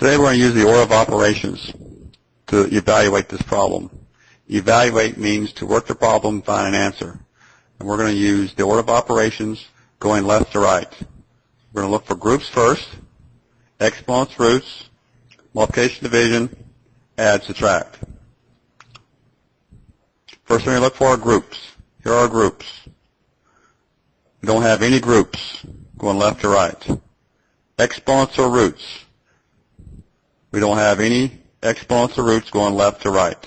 Today we're going to use the order of operations to evaluate this problem. Evaluate means to work the problem, find an answer. And we're going to use the order of operations going left to right. We're going to look for groups first, exponents, roots, multiplication, division, add, subtract. First thing we look for are groups. Here are our groups. We don't have any groups going left to right. Exponents or roots. We don't have any exponents or roots going left to right.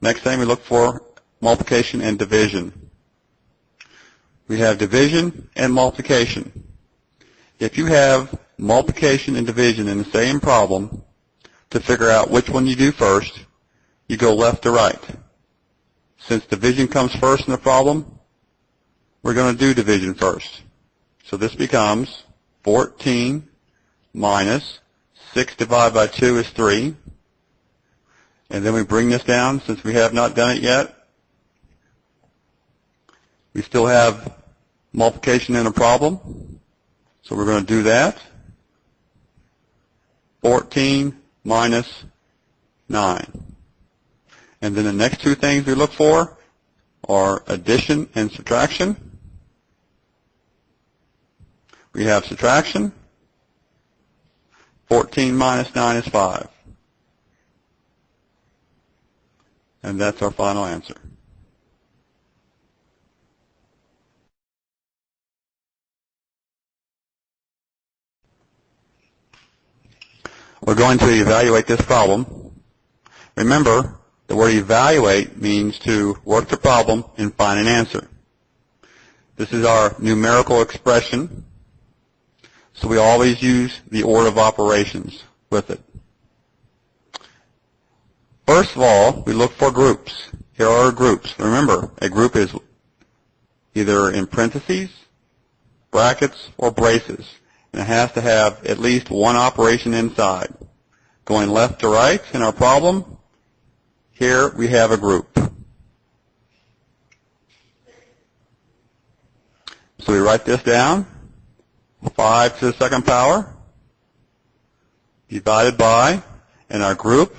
Next thing we look for multiplication and division. We have division and multiplication. If you have multiplication and division in the same problem, to figure out which one you do first, you go left to right. Since division comes first in the problem, we're going to do division first. So this becomes 14 minus 6 divided by 2 is 3. And then we bring this down since we have not done it yet. We still have multiplication in the problem. So we're going to do that. 14 minus 9. And then the next two things we look for are addition and subtraction. We have subtraction. 14 minus 9 is 5. And that's our final answer. We're going to evaluate this problem. Remember, the word evaluate means to work the problem and find an answer. This is our numerical expression, so we always use the order of operations with it. First of all, we look for groups. Here are our groups. Remember, a group is either in parentheses, brackets, or braces, and it has to have at least one operation inside. Going left to right in our problem, here we have a group. So we write this down, 5 to the second power, divided by, in our group,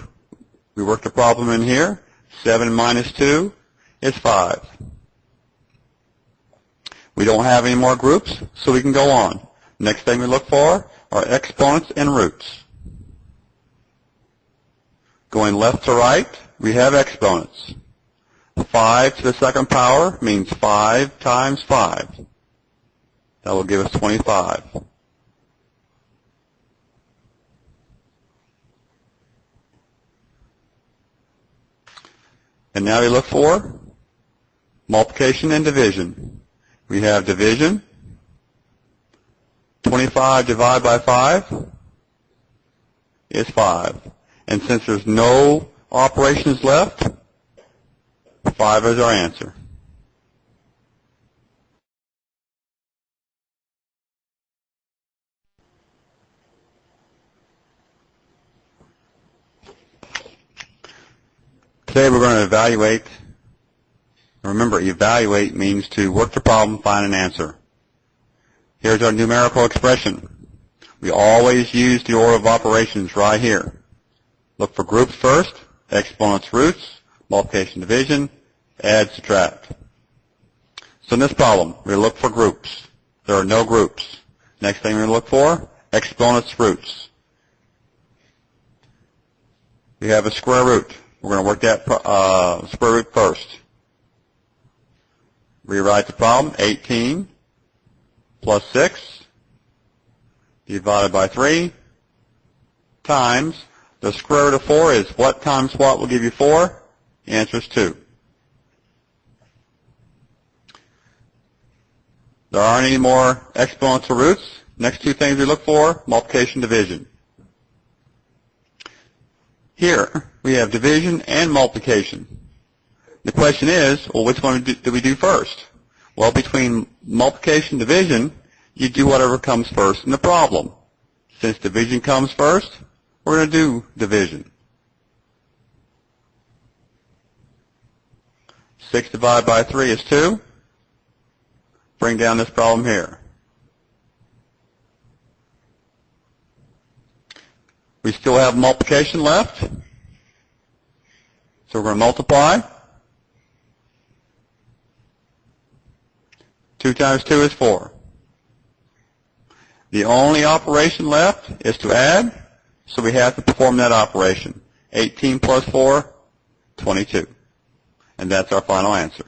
we work the problem in here, 7 minus 2 is 5. We don't have any more groups, so we can go on. Next thing we look for are exponents and roots. Going left to right, we have exponents. 5 to the second power means 5 times 5. That will give us 25. And now we look for multiplication and division. We have division. 25 divided by 5 is 5. And since there's no operations left, 5 is our answer. Today we're going to evaluate. Remember, evaluate means to work the problem, find an answer. Here's our numerical expression. We always use the order of operations right here. Look for groups first, exponents, roots, multiplication, division, add, subtract. So in this problem, we look for groups. There are no groups. Next thing we look for, exponents, roots. We have a square root. We're going to work that square root first. Rewrite the problem, 18 plus 6 divided by 3 times the square root of 4 is what times what will give you 4? The answer is 2. There aren't any more exponents or roots. Next two things we look for, multiplication, division. Here, we have division and multiplication. The question is, well, which one do we do first? Well, between multiplication and division, you do whatever comes first in the problem. Since division comes first, we're going to do division. 6 divided by 3 is 2. Bring down this problem here. We still have multiplication left. So we're going to multiply. 2 times 2 is 4. The only operation left is to add, so we have to perform that operation. 18 plus 4, 22. And that's our final answer.